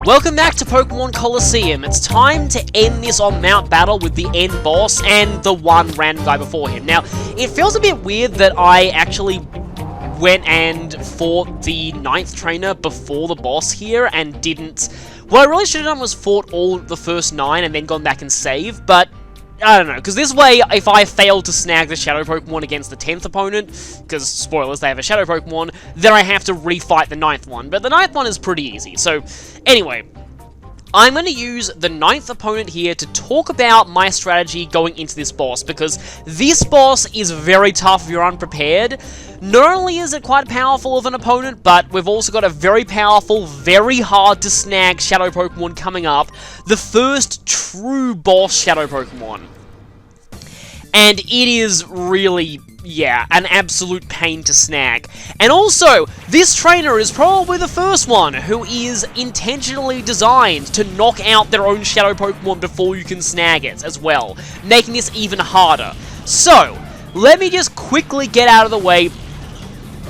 Welcome back to Pokemon Colosseum. It's time to end this on Mount Battle with the end boss and the one random guy before him. Now, it feels a bit weird that I actually went and fought the 9th trainer before the boss here and didn't... What I really should have done was fought all the first 9 and then gone back and saved, but I don't know, because this way, if I fail to snag the Shadow Pokemon against the 10th opponent, because, spoilers, they have a Shadow Pokemon, then I have to refight the 9th one, but the 9th one is pretty easy. So, anyway, I'm going to use the 9th opponent here to talk about my strategy going into this boss, because this boss is very tough if you're unprepared. Not only is it quite powerful of an opponent, but we've also got a very powerful, very hard to snag Shadow Pokemon coming up, the first true boss Shadow Pokemon. And it is really, yeah, an absolute pain to snag. And also, this trainer is probably the first one who is intentionally designed to knock out their own Shadow Pokemon before you can snag it as well, making this even harder. So, let me just quickly get out of the way,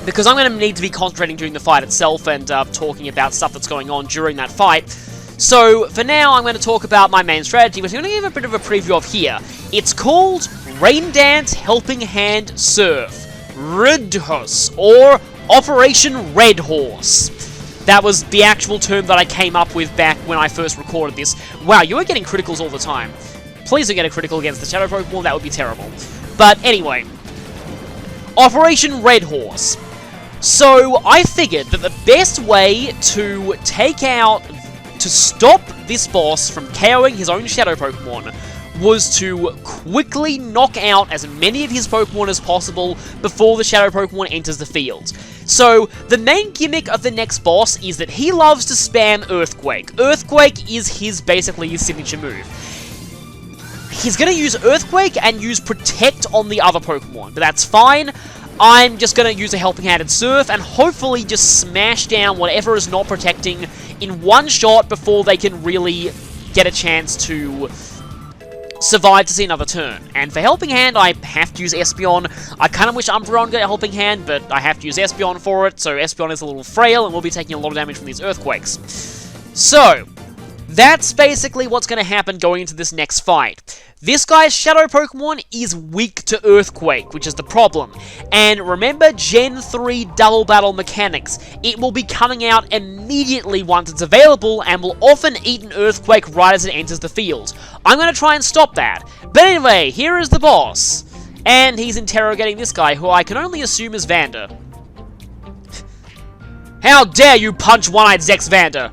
because I'm going to need to be concentrating during the fight itself and talking about stuff that's going on during that fight. So, for now, I'm going to talk about my main strategy, which I'm going to give a bit of a preview of here. It's called Rain Dance Helping Hand Surf, Redhorse, or Operation Red Horse. That was the actual term that I came up with back when I first recorded this. Wow, you are getting criticals all the time. Please don't get a critical against the Shadow Pokemon, that would be terrible. But anyway, Operation Red Horse. So, I figured that the best way to stop this boss from KOing his own Shadow Pokemon was to quickly knock out as many of his Pokemon as possible before the Shadow Pokemon enters the field. So, the main gimmick of the next boss is that he loves to spam Earthquake. Earthquake is basically his signature move. He's going to use Earthquake and use Protect on the other Pokemon, but that's fine. I'm just going to use a Helping Hand and Surf and hopefully just smash down whatever is not protecting in one shot before they can really get a chance to survive to see another turn. And for Helping Hand, I have to use Espeon. I kind of wish Umbreon got a Helping Hand, but I have to use Espeon for it, so Espeon is a little frail and will be taking a lot of damage from these Earthquakes. So, that's basically what's going to happen going into this next fight. This guy's Shadow Pokemon is weak to Earthquake, which is the problem. And remember Gen 3 Double Battle mechanics. It will be coming out immediately once it's available and will often eat an Earthquake right as it enters the field. I'm going to try and stop that. But anyway, here is the boss. And he's interrogating this guy, who I can only assume is Vander. How dare you punch One-Eyed Zex Vander?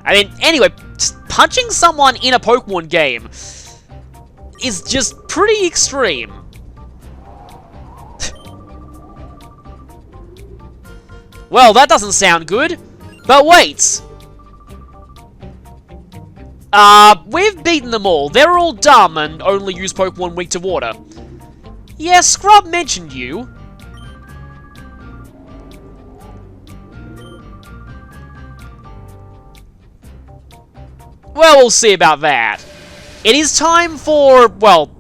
I mean, anyway, punching someone in a Pokemon game is just pretty extreme. Well, that doesn't sound good. But wait. We've beaten them all. They're all dumb and only use Pokemon weak to water. Yeah, Scrub mentioned you. Well, we'll see about that. It is time for, well,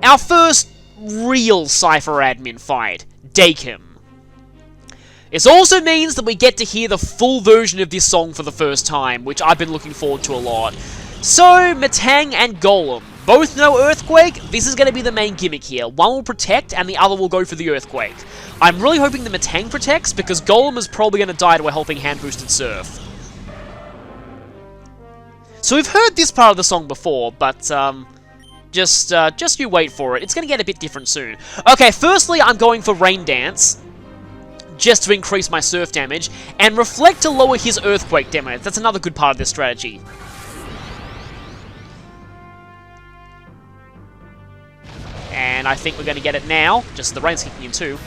our first real Cypher admin fight, Dakim. This also means that we get to hear the full version of this song for the first time, which I've been looking forward to a lot. So, Metang and Golem. Both know Earthquake. This is going to be the main gimmick here. One will protect, and the other will go for the Earthquake. I'm really hoping the Metang protects, because Golem is probably going to die to a Helping Hand boosted Surf. So we've heard this part of the song before, but just you wait for it. It's going to get a bit different soon. Okay, firstly, I'm going for Rain Dance, just to increase my Surf damage, and Reflect to lower his Earthquake damage. That's another good part of this strategy. And I think we're going to get it now, just the rain's kicking in too.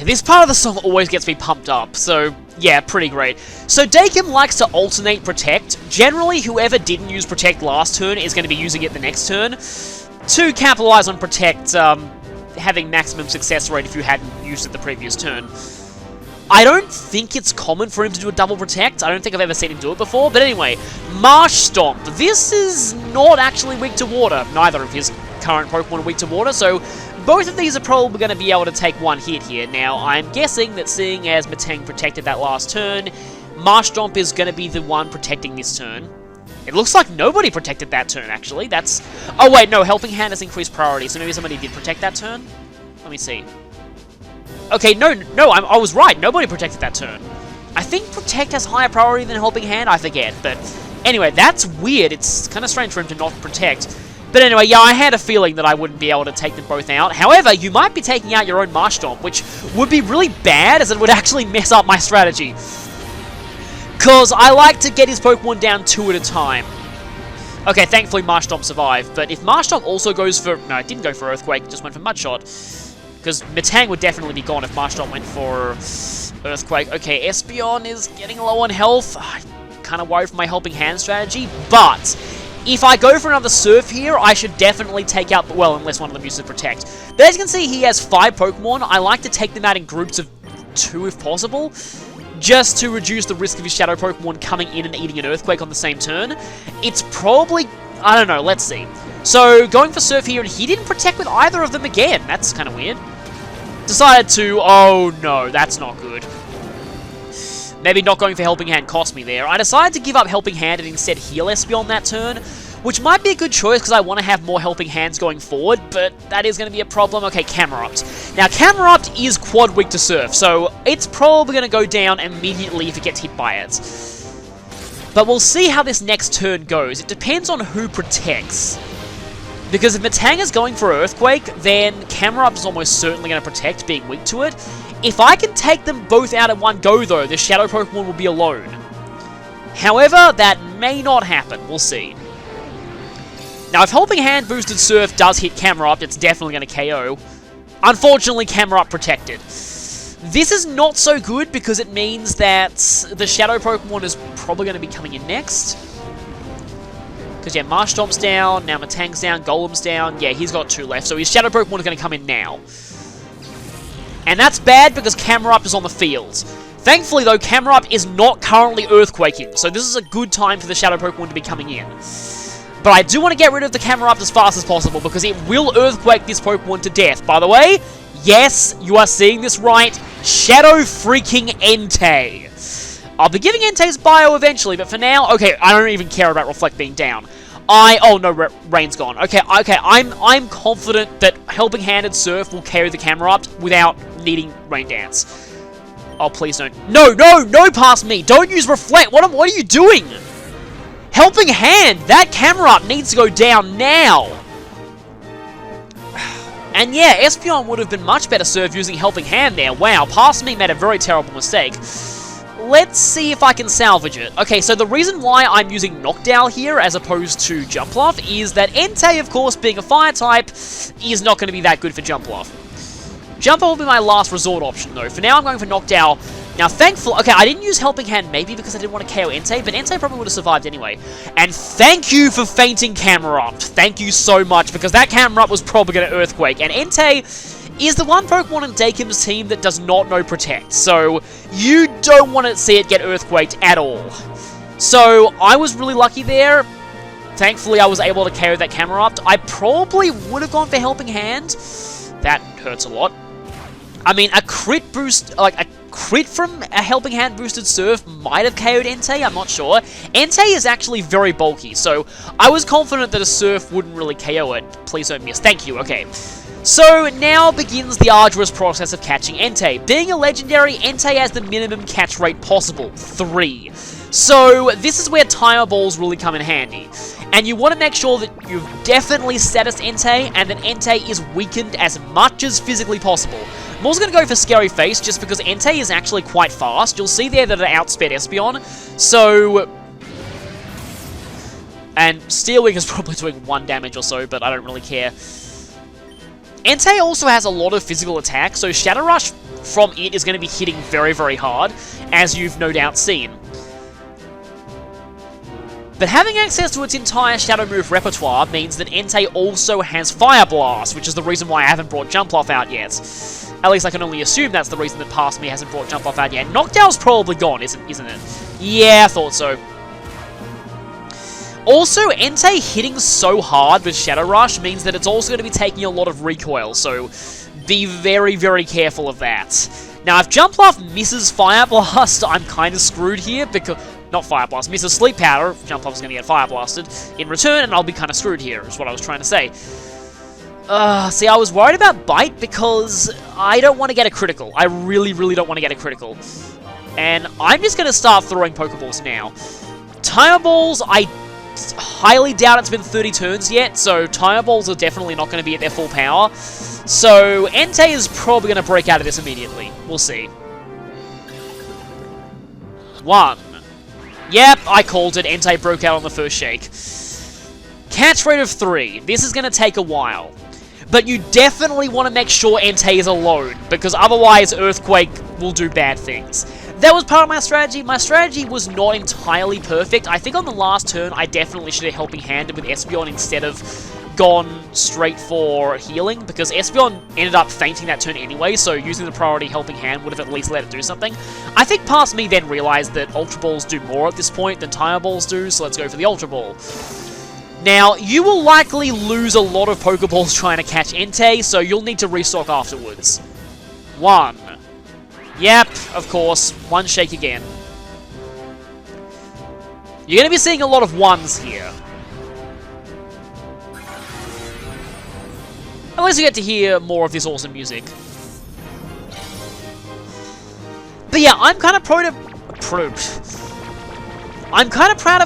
This part of the song always gets me pumped up, so yeah, pretty great. So Dakim likes to alternate Protect. Generally, whoever didn't use Protect last turn is going to be using it the next turn, to capitalize on Protect having maximum success rate if you hadn't used it the previous turn. I don't think it's common for him to do a double Protect. I don't think I've ever seen him do it before. But anyway, Marsh Stomp. This is not actually weak to water. Neither of his current Pokemon are weak to water, so both of these are probably going to be able to take one hit here. Now, I'm guessing that seeing as Metang protected that last turn, Marsh Stomp is going to be the one protecting this turn. It looks like nobody protected that turn, actually. That's... Oh, wait, no. Helping Hand has increased priority, so maybe somebody did protect that turn? Let me see. Okay, no, I was right. Nobody protected that turn. I think Protect has higher priority than Helping Hand. I forget, but anyway, that's weird. It's kind of strange for him to not protect. But anyway, yeah, I had a feeling that I wouldn't be able to take them both out. However, you might be taking out your own Marsh Stomp, which would be really bad, as it would actually mess up my strategy. Because I like to get his Pokemon down 2 at a time. Okay, thankfully Marsh Stomp survived, but if Marsh Stomp also goes for... No, it didn't go for Earthquake, it just went for Mudshot. Because Metang would definitely be gone if Marsh Stomp went for Earthquake. Okay, Espeon is getting low on health. I'm kind of worried for my Helping Hand strategy, but if I go for another Surf here, I should definitely take out... Well, unless one of them uses Protect. But as you can see, he has 5 Pokemon. I like to take them out in groups of 2 if possible, just to reduce the risk of his Shadow Pokemon coming in and eating an Earthquake on the same turn. It's probably... I don't know, let's see. So, going for Surf here, and he didn't Protect with either of them again. That's kind of weird. Decided to... Oh, no, that's not good. Maybe not going for Helping Hand cost me there. I decided to give up Helping Hand and instead heal Espeon that turn, which might be a good choice because I want to have more Helping Hands going forward, but that is going to be a problem. Okay, Camerupt. Now, Camerupt is quad weak to Surf, so it's probably going to go down immediately if it gets hit by it. But we'll see how this next turn goes. It depends on who protects. Because if Metang is going for Earthquake, then Camerupt is almost certainly going to protect, being weak to it. If I can take them both out at one go, though, the Shadow Pokemon will be alone. However, that may not happen. We'll see. Now, if Helping Hand boosted Surf does hit Camerupt, it's definitely going to KO. Unfortunately, Camerupt protected. This is not so good because it means that the Shadow Pokemon is probably going to be coming in next. Because, yeah, Marsh Stomp's down, now Metang's down, Golem's down. Yeah, he's got 2 left, so his Shadow Pokemon is going to come in now. And that's bad because Camerupt is on the field. Thankfully, though, Camerupt is not currently Earthquaking, so this is a good time for the Shadow Pokemon to be coming in. But I do want to get rid of the Camerupt as fast as possible because it will Earthquake this Pokemon to death. By the way, yes, you are seeing this right. Shadow freaking Entei. I'll be giving Entei's bio eventually, but for now, okay, I don't even care about Reflect being down. Oh no, Rain's gone. Okay, I'm confident that Helping Hand and Surf will carry the Camerupt without needing Rain Dance. Oh, please don't. No, past me. Don't use Reflect. What are you doing? Helping Hand, that Camerupt needs to go down now. And yeah, Espeon would have been much better served using Helping Hand there. Wow, past me made a very terrible mistake. Let's see if I can salvage it. Okay, so the reason why I'm using Knockdown here as opposed to Jumpluff is that Entei, of course, being a Fire type, is not going to be that good for Jumpluff. Jumpluff will be my last resort option, though. For now, I'm going for Knockdown. Now, thankfully... Okay, I didn't use Helping Hand maybe because I didn't want to KO Entei, but Entei probably would have survived anyway. And thank you for fainting Camerupt. Thank you so much, because that Camerupt was probably going to Earthquake. And Entei is the one Pokemon in Dakim's team that does not know Protect, so you don't want to see it get Earthquaked at all. So, I was really lucky there. Thankfully, I was able to KO that Camerupt. I probably would have gone for Helping Hand. That hurts a lot. I mean, a crit boost, like a crit from a Helping Hand boosted Surf might have KO'd Entei, I'm not sure. Entei is actually very bulky, so I was confident that a Surf wouldn't really KO it. Please don't miss. Thank you, okay. So, now begins the arduous process of catching Entei. Being a legendary, Entei has the minimum catch rate possible, 3. So, this is where Timer Balls really come in handy. And you want to make sure that you've definitely statused Entei, and that Entei is weakened as much as physically possible. I'm also going to go for Scary Face, just because Entei is actually quite fast. You'll see there that it outsped Espeon. So... And Steel Wing is probably doing 1 damage or so, but I don't really care. Entei also has a lot of physical attack, so Shadow Rush from it is going to be hitting very, very hard, as you've no doubt seen. But having access to its entire Shadow move repertoire means that Entei also has Fire Blast, which is the reason why I haven't brought Jump Off out yet. At least I can only assume that's the reason that Past Me hasn't brought Jump Off out yet. Knockdown's probably gone, isn't it? Yeah, I thought so. Also, Entei hitting so hard with Shadow Rush means that it's also going to be taking a lot of recoil, so be very, very careful of that. Now, if Jump Off misses Fire Blast, I'm kind of screwed here, because... Not Fire Blast, misses Sleep Powder, Jump Off is going to get Fire Blasted in return, and I'll be kind of screwed here, is what I was trying to say. See, I was worried about Bite because I don't want to get a critical. I really, really don't want to get a critical. And I'm just going to start throwing Pokeballs now. Timer Balls, I highly doubt it's been 30 turns yet, so Timer Balls are definitely not going to be at their full power. So Entei is probably going to break out of this immediately. We'll see. 1. Yep, I called it. Entei broke out on the first shake. Catch rate of 3. This is going to take a while. But you definitely want to make sure Entei is alone, because otherwise Earthquake will do bad things. That was part of my strategy. My strategy was not entirely perfect. I think on the last turn, I definitely should have Helping Handed with Espeon instead of gone straight for healing, because Espeon ended up fainting that turn anyway, so using the priority Helping Hand would have at least let it do something. I think Past Me then realized that Ultra Balls do more at this point than Timer Balls do, so let's go for the Ultra Ball. Now, you will likely lose a lot of Pokeballs trying to catch Entei, so you'll need to restock afterwards. 1. Yep, of course. 1 shake again. You're going to be seeing a lot of 1s here. At least you get to hear more of this awesome music. But yeah, I'm kind of proud of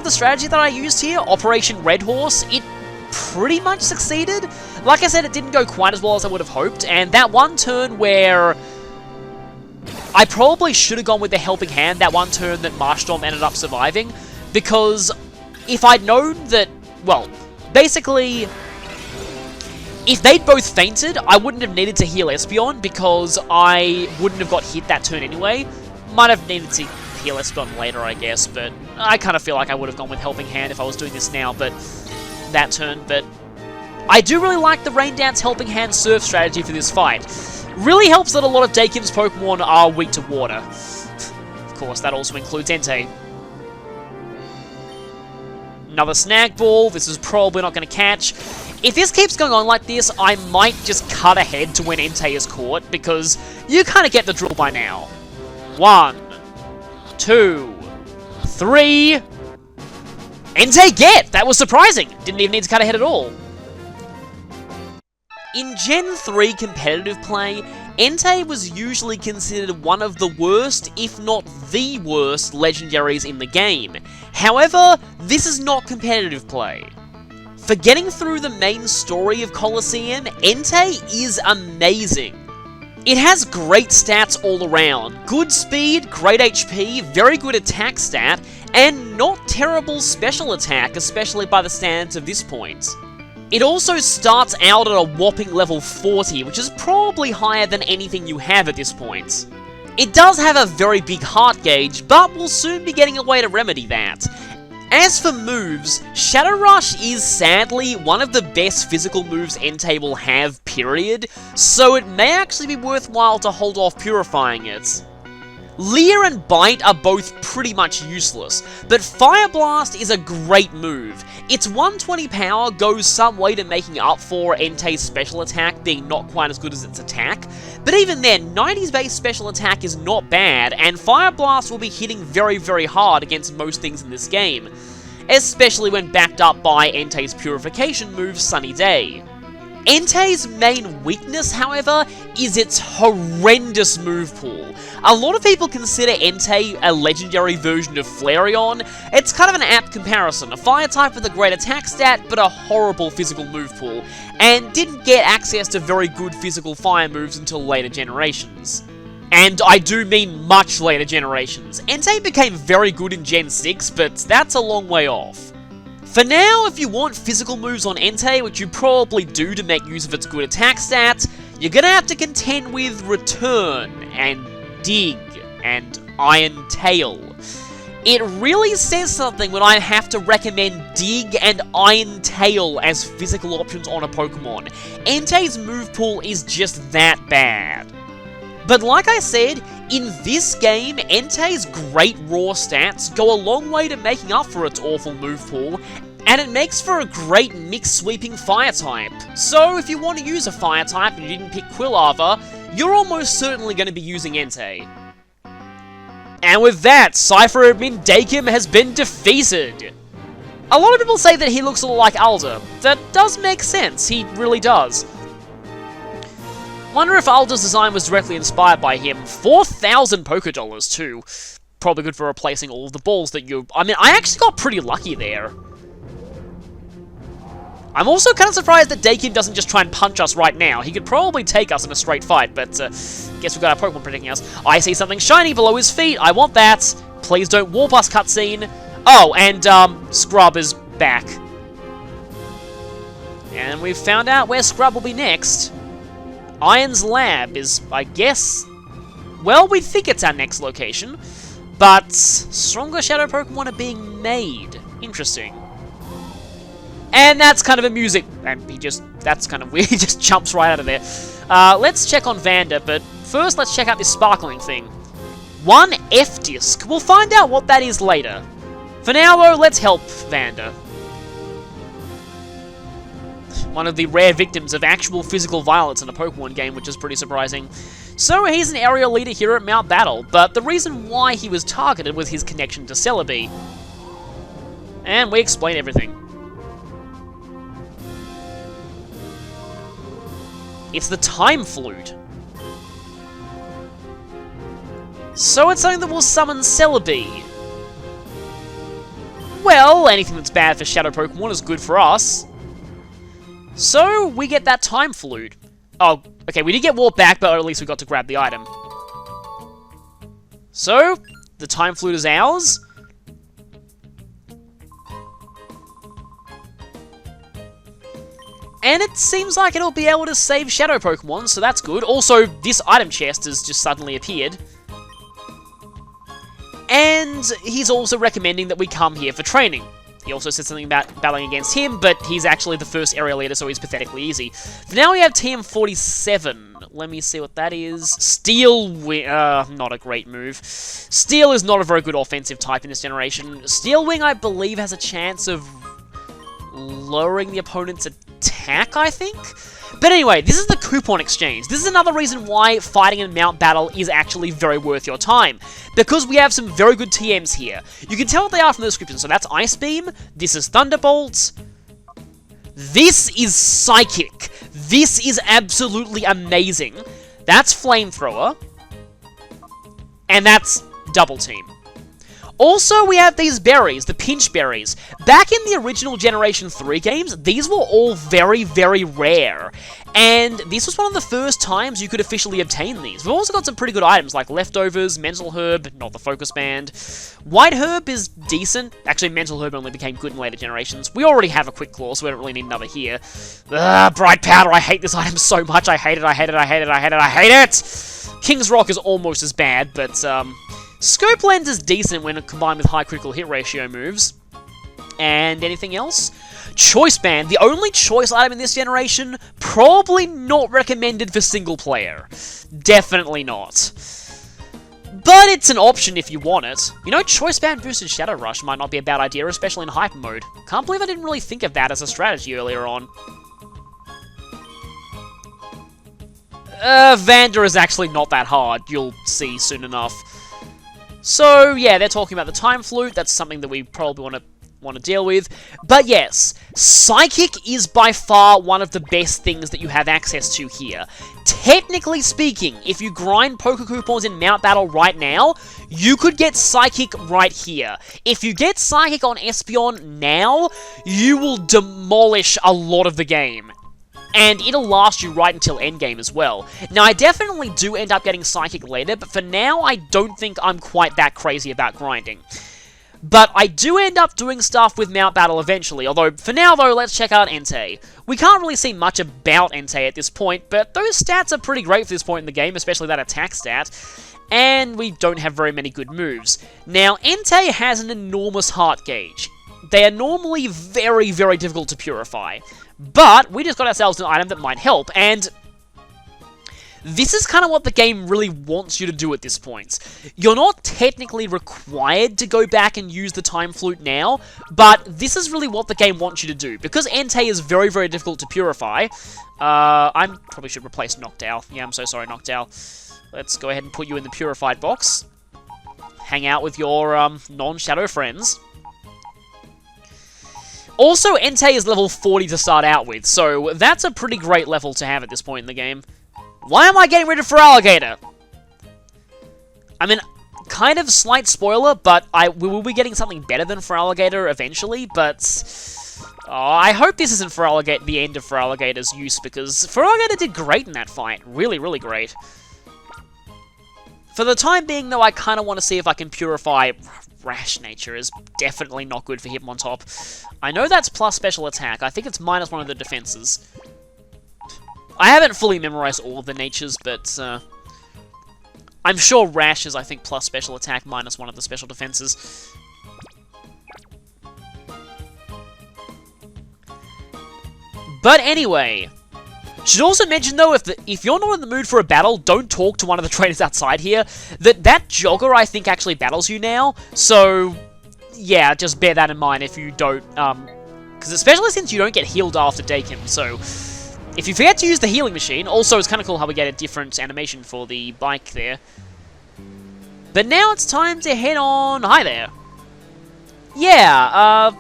the strategy that I used here, Operation Red Horse. It pretty much succeeded. Like I said, it didn't go quite as well as I would have hoped, and that one turn where I probably should have gone with the Helping Hand, that one turn that Marshtomp ended up surviving, because if I'd known that, well, basically, if they'd both fainted, I wouldn't have needed to heal Espeon, because I wouldn't have got hit that turn anyway. Might have needed to heal Espeon later, I guess, but I kind of feel like I would have gone with Helping Hand if I was doing this now, but that turn, but I do really like the Rain Dance Helping Hand Surf strategy for this fight. Really helps that a lot of Daikim's Pokemon are weak to water. Of course, that also includes Entei. Another Snag Ball. This is probably not going to catch. If this keeps going on like this, I might just cut ahead to when Entei is caught, because you kind of get the drill by now. 1, 2, 3... Entei get! That was surprising! Didn't even need to cut ahead at all. In Gen 3 competitive play, Entei was usually considered one of the worst, if not the worst, legendaries in the game. However, this is not competitive play. For getting through the main story of Colosseum, Entei is amazing. It has great stats all around. Good speed, great HP, very good attack stat, and not terrible special attack, especially by the standards of this point. It also starts out at a whopping level 40, which is probably higher than anything you have at this point. It does have a very big heart gauge, but we'll soon be getting a way to remedy that. As for moves, Shadow Rush is sadly one of the best physical moves Entei will have, period, so it may actually be worthwhile to hold off purifying it. Leer and Bite are both pretty much useless, but Fire Blast is a great move. Its 120 power goes some way to making up for Entei's special attack being not quite as good as its attack, but even then, 90's base special attack is not bad, and Fire Blast will be hitting very, very hard against most things in this game, especially when backed up by Entei's Purification move, Sunny Day. Entei's main weakness, however, is its horrendous move pool. A lot of people consider Entei a legendary version of Flareon. It's kind of an apt comparison, a fire type with a great attack stat, but a horrible physical move pool, and didn't get access to very good physical fire moves until later generations. And I do mean much later generations. Entei became very good in Gen 6, but that's a long way off. For now, if you want physical moves on Entei, which you probably do to make use of its good attack stats, you're gonna have to contend with Return, and Dig, and Iron Tail. It really says something when I have to recommend Dig and Iron Tail as physical options on a Pokemon. Entei's move pool is just that bad. But like I said, in this game, Entei's great raw stats go a long way to making up for its awful move pool, and it makes for a great mixed sweeping fire type. So if you want to use a fire type and you didn't pick Quilava, you're almost certainly going to be using Entei. And with that, Cypher Admin Dakim has been defeated. A lot of people say that he looks a lot like Alder. That does make sense, he really does. Wonder if Alder's design was directly inspired by him. 4,000 Pokédollars too. Probably good for replacing all of the balls that you... I mean, I actually got pretty lucky there. I'm also kind of surprised that Dakim doesn't just try and punch us right now. He could probably take us in a straight fight, but guess we've got our Pokemon protecting us. I see something shiny below his feet. I want that. Please don't warp us, cutscene. Oh, and Scrub is back. And we've found out where Scrub will be next. Iron's Lab is, I guess... Well, we think it's our next location, but stronger Shadow Pokemon are being made. Interesting. And that's kind of amusing. And that's kind of weird. He just jumps right out of there. Let's check on Vander, but first let's check out this sparkling thing. 1 F-Disc. We'll find out what that is later. For now, though, let's help Vander. One of the rare victims of actual physical violence in a Pokemon game, which is pretty surprising. So he's an area leader here at Mount Battle, but the reason why he was targeted was his connection to Celebi. And we explain everything. It's the Time Flute. So it's something that will summon Celebi. Well, anything that's bad for Shadow Pokemon is good for us. So, we get that Time Flute. Oh, okay, we did get Warp back, but at least we got to grab the item. So, the Time Flute is ours. And it seems like it'll be able to save Shadow Pokemon, so that's good. Also, this item chest has just suddenly appeared. And he's also recommending that we come here for training. He also said something about battling against him, but he's actually the first area leader, so he's pathetically easy. For now, we have TM47. Let me see what that is. Steel Wing, not a great move. Steel is not a very good offensive type in this generation. Steel Wing, I believe, has a chance of lowering the opponent's attack, I think? But anyway, this is the coupon exchange. This is another reason why fighting in Mount Battle is actually very worth your time. Because we have some very good TMs here. You can tell what they are from the description. So that's Ice Beam, this is Thunderbolt, this is Psychic. This is absolutely amazing. That's Flamethrower, and that's Double Team. Also, we have these berries, the Pinch Berries. Back in the original Generation 3 games, these were all very, very rare. And this was one of the first times you could officially obtain these. We've also got some pretty good items like Leftovers, Mental Herb, not the Focus Band. White Herb is decent. Actually, Mental Herb only became good in later generations. We already have a Quick Claw, so we don't really need another here. Bright Powder, I hate this item so much. I hate it, I hate it, I hate it, I hate it, I hate it! King's Rock is almost as bad, but, Scope Lens is decent when combined with high critical hit ratio moves. And anything else? Choice Band, the only choice item in this generation, probably not recommended for single player. Definitely not. But it's an option if you want it. You know, Choice Band boosted Shadow Rush might not be a bad idea, especially in Hyper Mode. Can't believe I didn't really think of that as a strategy earlier on. Vander is actually not that hard, you'll see soon enough. So, yeah, they're talking about the Time Flute. That's something that we probably want to deal with. But yes, Psychic is by far one of the best things that you have access to here. Technically speaking, if you grind Poké Coupons in Mount Battle right now, you could get Psychic right here. If you get Psychic on Espeon now, you will demolish a lot of the game. And it'll last you right until endgame as well. Now, I definitely do end up getting Psychic later, but for now, I don't think I'm quite that crazy about grinding. But I do end up doing stuff with Mount Battle eventually, although for now though, let's check out Entei. We can't really see much about Entei at this point, but those stats are pretty great for this point in the game, especially that attack stat, and we don't have very many good moves. Now, Entei has an enormous heart gauge. They are normally very, very difficult to purify, but we just got ourselves an item that might help, and this is kind of what the game really wants you to do at this point. You're not technically required to go back and use the Time Flute now, but this is really what the game wants you to do. Because Entei is very, very difficult to purify, I probably should replace Noctowl. Yeah, I'm so sorry, Noctowl. Let's go ahead and put you in the purified box. Hang out with your non-shadow friends. Also, Entei is level 40 to start out with, so that's a pretty great level to have at this point in the game. Why am I getting rid of Feraligatr? I mean, kind of slight spoiler, but we will be getting something better than Feraligatr eventually, but I hope this isn't the end of Feraligatr's use, because Feraligatr did great in that fight. Really, really great. For the time being, though, I kind of want to see if I can purify... Rash Nature is definitely not good for Hitmontop. I know that's plus special attack. I think it's minus one of the defenses. I haven't fully memorized all of the natures, but I'm sure Rash is, I think, plus special attack, minus one of the special defenses. But anyway, should also mention, though, if you're not in the mood for a battle, don't talk to one of the trainers outside here. That Jogger, I think, actually battles you now, so yeah, just bear that in mind if you don't, because especially since you don't get healed after Dakin, so... If you forget to use the healing machine, also it's kind of cool how we get a different animation for the bike there. But now it's time to head on... Hi there. Yeah,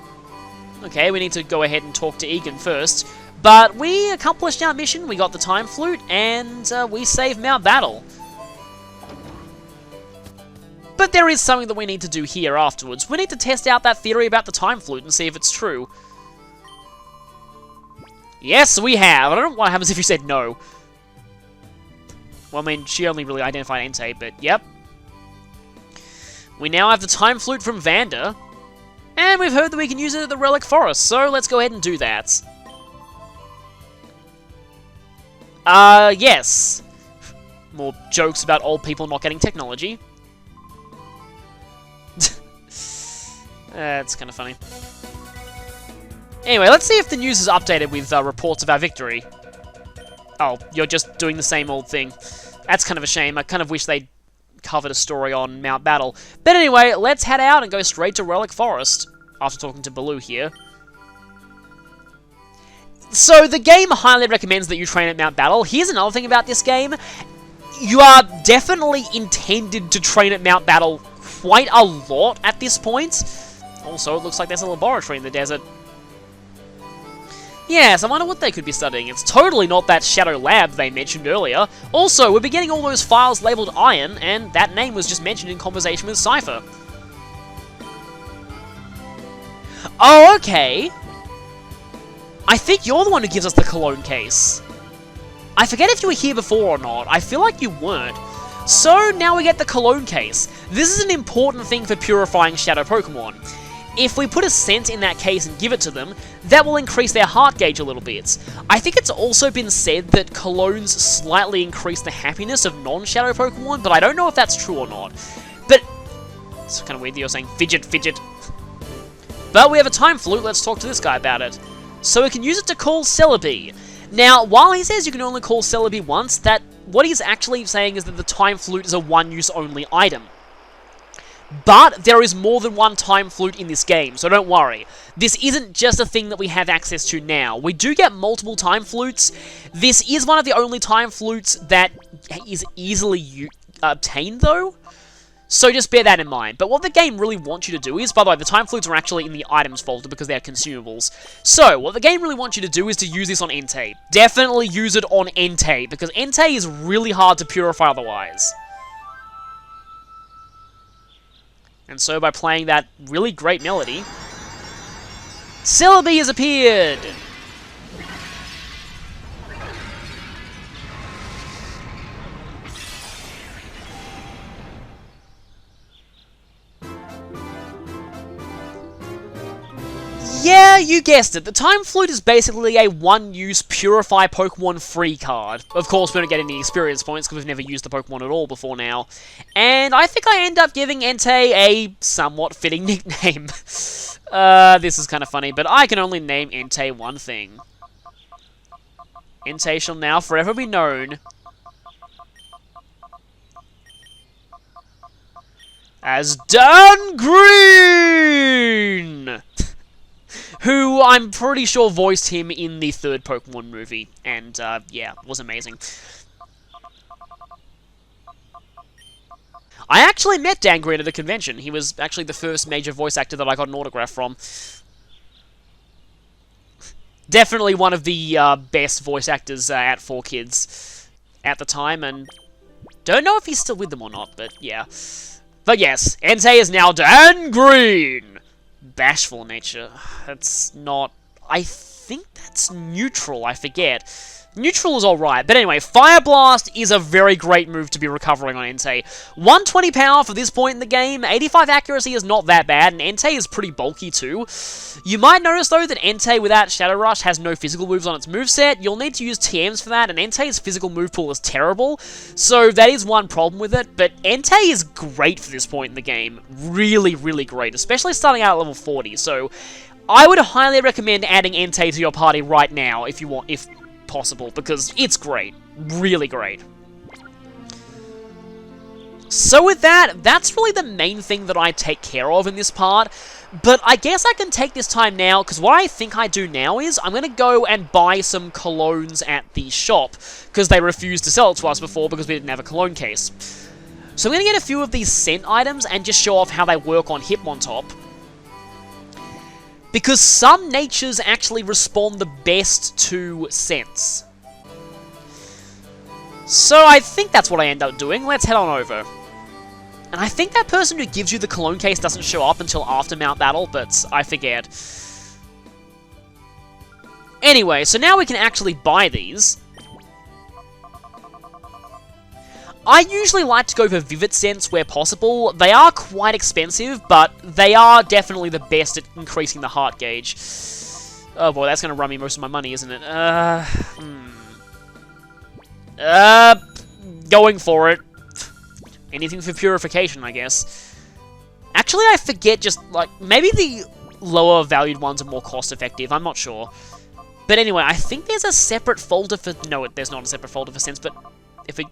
okay, we need to go ahead and talk to Egan first. But we accomplished our mission, we got the Time Flute, and we saved Mount Battle. But there is something that we need to do here afterwards. We need to test out that theory about the Time Flute and see if it's true. Yes, we have. I don't know what happens if you said no. Well, I mean, she only really identified Entei, but yep. We now have the Time Flute from Vander. And we've heard that we can use it at the Relic Forest, so let's go ahead and do that. Yes. More jokes about old people not getting technology. That's kind of funny. Anyway, let's see if the news is updated with reports of our victory. Oh, you're just doing the same old thing. That's kind of a shame. I kind of wish they'd covered a story on Mount Battle. But anyway, let's head out and go straight to Relic Forest, after talking to Baloo here. So, the game highly recommends that you train at Mount Battle. Here's another thing about this game. You are definitely intended to train at Mount Battle quite a lot at this point. Also, it looks like there's a laboratory in the desert. Yes, I wonder what they could be studying. It's totally not that Shadow Lab they mentioned earlier. Also, we'll be getting all those files labeled Iron, and that name was just mentioned in conversation with Cypher. Oh, okay. I think you're the one who gives us the cologne case. I forget if you were here before or not. I feel like you weren't. So, now we get the cologne case. This is an important thing for purifying Shadow Pokemon. If we put a scent in that case and give it to them, that will increase their heart gauge a little bit. I think it's also been said that colognes slightly increase the happiness of non-Shadow Pokemon, but I don't know if that's true or not. But it's kind of weird that you're saying fidget, fidget. But we have a Time Flute, let's talk to this guy about it. So we can use it to call Celebi. Now, while he says you can only call Celebi once, what he's actually saying is that the Time Flute is a one-use only item. But there is more than one Time Flute in this game, so don't worry. This isn't just a thing that we have access to now. We do get multiple Time Flutes. This is one of the only Time Flutes that is easily obtained, though. So just bear that in mind. But what the game really wants you to do is, by the way, the Time Flutes are actually in the items folder because they are consumables. So, what the game really wants you to do is to use this on Entei. Definitely use it on Entei, because Entei is really hard to purify otherwise. And so by playing that really great melody, Celebi has appeared! Yeah, you guessed it. The Time Flute is basically a one-use Purify Pokemon free card. Of course, we don't get any experience points because we've never used the Pokemon at all before now. And I think I end up giving Entei a somewhat fitting nickname. This is kind of funny, but I can only name Entei one thing. Entei shall now forever be known as Dan Green! Who I'm pretty sure voiced him in the third Pokemon movie, and yeah, was amazing. I actually met Dan Green at a convention. He was actually the first major voice actor that I got an autograph from. Definitely one of the best voice actors at 4Kids at the time, and don't know if he's still with them or not, but yeah. But yes, Entei is now Dan Green! Bashful nature. That's not... I think that's neutral, I forget. Neutral is alright, but anyway, Fire Blast is a very great move to be recovering on Entei. 120 power for this point in the game, 85 accuracy is not that bad, and Entei is pretty bulky too. You might notice though that Entei without Shadow Rush has no physical moves on its moveset. You'll need to use TMs for that, and Entei's physical move pool is terrible, so that is one problem with it, but Entei is great for this point in the game. Really, really great, especially starting out at level 40, so I would highly recommend adding Entei to your party right now if you want, if possible, because it's great. Really great. So with that, that's really the main thing that I take care of in this part, but I guess I can take this time now, because what I think I do now is, I'm going to go and buy some colognes at the shop, because they refused to sell it to us before because we didn't have a cologne case. So I'm going to get a few of these scent items and just show off how they work on Hitmontop. Because some natures actually respond the best to scents. So I think that's what I end up doing. Let's head on over. And I think that person who gives you the cologne case doesn't show up until after Mount Battle, but I forget. Anyway, so now we can actually buy these. I usually like to go for Vivid Scents where possible. They are quite expensive, but they are definitely the best at increasing the heart gauge. Oh boy, that's going to run me most of my money, isn't it? Going for it. Anything for Purification, I guess. Actually, I forget just, like, maybe the lower valued ones are more cost effective, I'm not sure. But anyway, I think there's a separate folder for... No, there's not a separate folder for scents, but if we...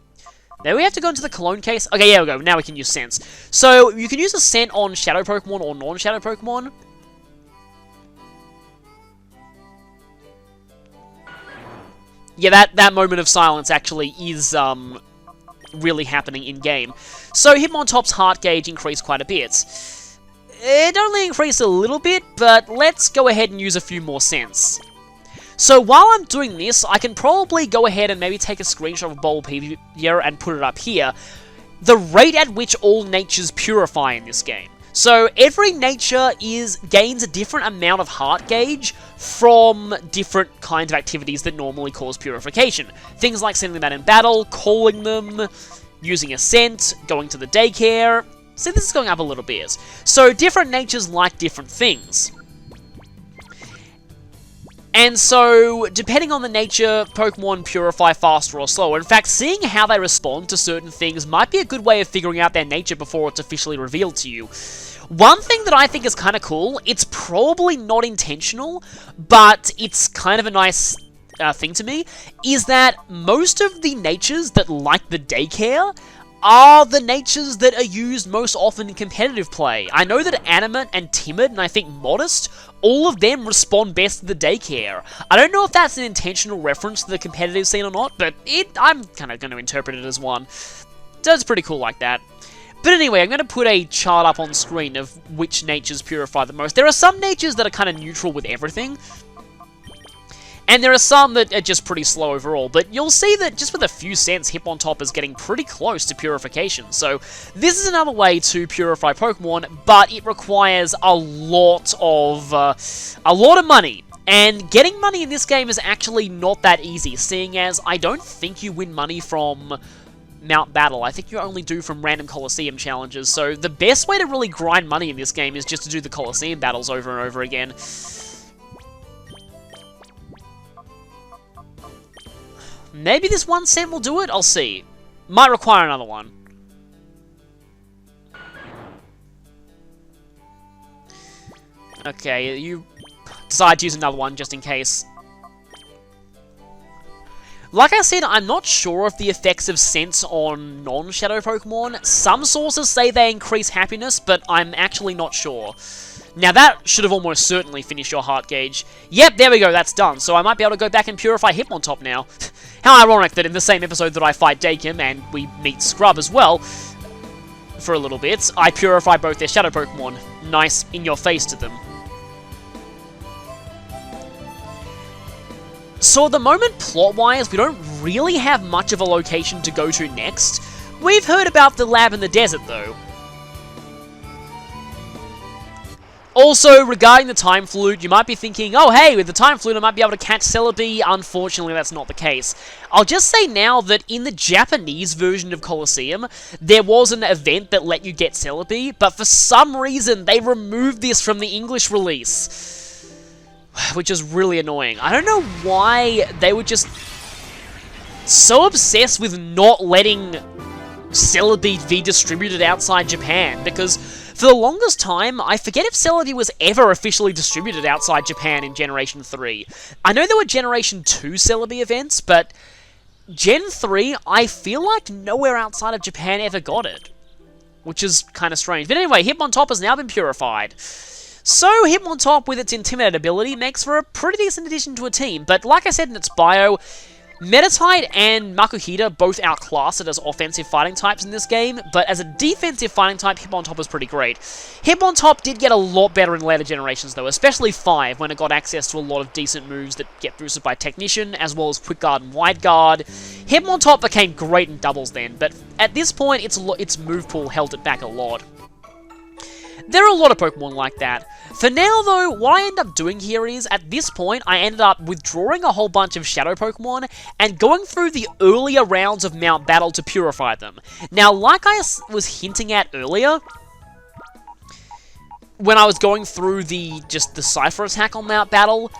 Now we have to go into the cologne case. Okay, yeah, we go. Now we can use scents. So, you can use a scent on Shadow Pokemon or non-Shadow Pokemon. Yeah, that moment of silence actually is, really happening in-game. So, Hitmontop's heart gauge increased quite a bit. It only increased a little bit, but let's go ahead and use a few more scents. So while I'm doing this, I can probably go ahead and maybe take a screenshot of Bulbapedia and put it up here. The rate at which all natures purify in this game. So every nature gains a different amount of heart gauge from different kinds of activities that normally cause purification. Things like sending them out in battle, calling them, using a scent, going to the daycare. See, this is going up a little bit. So different natures like different things. And so, depending on the nature, Pokemon purify faster or slower. In fact, seeing how they respond to certain things might be a good way of figuring out their nature before it's officially revealed to you. One thing that I think is kind of cool, it's probably not intentional, but it's kind of a nice thing to me, is that most of the natures that like the daycare are the natures that are used most often in competitive play. I know that Animate and Timid, and I think Modest, all of them respond best to the daycare. I don't know if that's an intentional reference to the competitive scene or not, but I'm kind of going to interpret it as one. So it's pretty cool like that. But anyway, I'm going to put a chart up on screen of which natures purify the most. There are some natures that are kind of neutral with everything, and there are some that are just pretty slow overall, but you'll see that just with a few scents, Hitmontop is getting pretty close to Purification. So this is another way to purify Pokemon, but it requires a lot of money. And getting money in this game is actually not that easy, seeing as I don't think you win money from Mount Battle. I think you only do from random Colosseum challenges, so the best way to really grind money in this game is just to do the Colosseum battles over and over again. Maybe this 1 cent will do it? I'll see. Might require another one. Okay, you decide to use another one just in case. Like I said, I'm not sure of the effects of Sense on non-Shadow Pokemon. Some sources say they increase happiness, but I'm actually not sure. Now that should have almost certainly finished your heart gauge. Yep, there we go, that's done. So I might be able to go back and purify Hitmontop now. How ironic that in the same episode that I fight Dakim, and we meet Scrub as well, for a little bit, I purify both their Shadow Pokemon. Nice in-your-face to them. So at the moment, plot-wise, we don't really have much of a location to go to next. We've heard about the lab in the desert, though. Also, regarding the Time Flute, you might be thinking, oh hey, with the Time Flute I might be able to catch Celebi. Unfortunately, that's not the case. I'll just say now that in the Japanese version of Colosseum, there was an event that let you get Celebi, but for some reason, they removed this from the English release. Which is really annoying. I don't know why they were just so obsessed with not letting Celebi be distributed outside Japan, because for the longest time, I forget if Celebi was ever officially distributed outside Japan in Generation 3. I know there were Generation 2 Celebi events, but Gen 3, I feel like nowhere outside of Japan ever got it, which is kind of strange. But anyway, Hitmontop has now been purified. So, Hitmontop, with its Intimidate ability, makes for a pretty decent addition to a team, but like I said in its bio, Meditite and Makuhita both outclass it as offensive fighting types in this game, but as a defensive fighting type, Hitmontop is pretty great. Hitmontop did get a lot better in later generations though, especially 5, when it got access to a lot of decent moves that get boosted by Technician, as well as Quick Guard and Wide Guard. Hitmontop became great in doubles then, but at this point, its move pool held it back a lot. There are a lot of Pokemon like that. For now, though, what I end up doing here is, at this point, I ended up withdrawing a whole bunch of Shadow Pokemon and going through the earlier rounds of Mount Battle to purify them. Now, like I was hinting at earlier, when I was going through the Cypher attack on Mount Battle,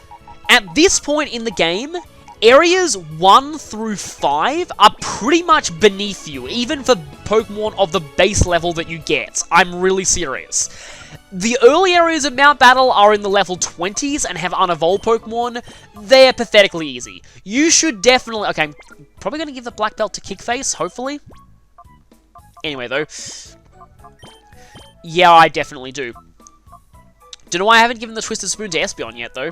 at this point in the game, areas 1 through 5 are pretty much beneath you, even for Pokemon of the base level that you get. I'm really serious. The early areas of Mount Battle are in the level 20s and have unevolved Pokemon. They're pathetically easy. You should definitely... Okay, I'm probably going to give the Black Belt to Kickface, hopefully. Anyway, though. Yeah, I definitely do. Don't know why I haven't given the Twisted Spoon to Espeon yet, though.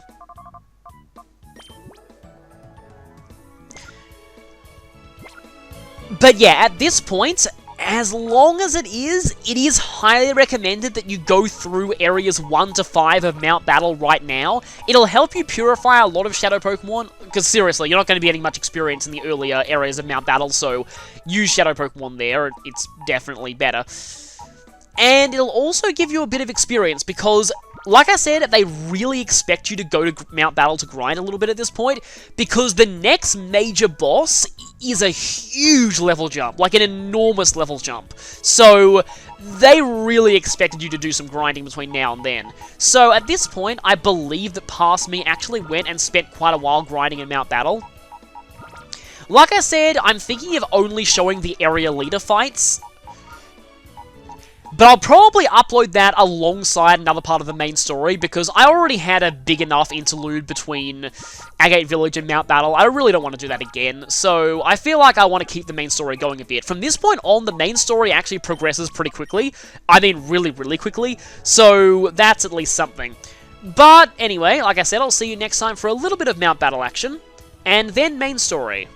But yeah, at this point, as long as it is highly recommended that you go through areas 1 to 5 of Mount Battle right now. It'll help you purify a lot of Shadow Pokemon, because seriously, you're not going to be getting much experience in the earlier areas of Mount Battle, so use Shadow Pokemon there, it's definitely better. And it'll also give you a bit of experience, because like I said, they really expect you to go to Mount Battle to grind a little bit at this point, because the next major boss is a huge level jump, like an enormous level jump. So they really expected you to do some grinding between now and then. So at this point, I believe that Past Me actually went and spent quite a while grinding in Mount Battle. Like I said, I'm thinking of only showing the area leader fights, but I'll probably upload that alongside another part of the main story, because I already had a big enough interlude between Agate Village and Mount Battle. I really don't want to do that again, so I feel like I want to keep the main story going a bit. From this point on, the main story actually progresses pretty quickly. I mean, really, really quickly, so that's at least something. But anyway, like I said, I'll see you next time for a little bit of Mount Battle action, and then main story.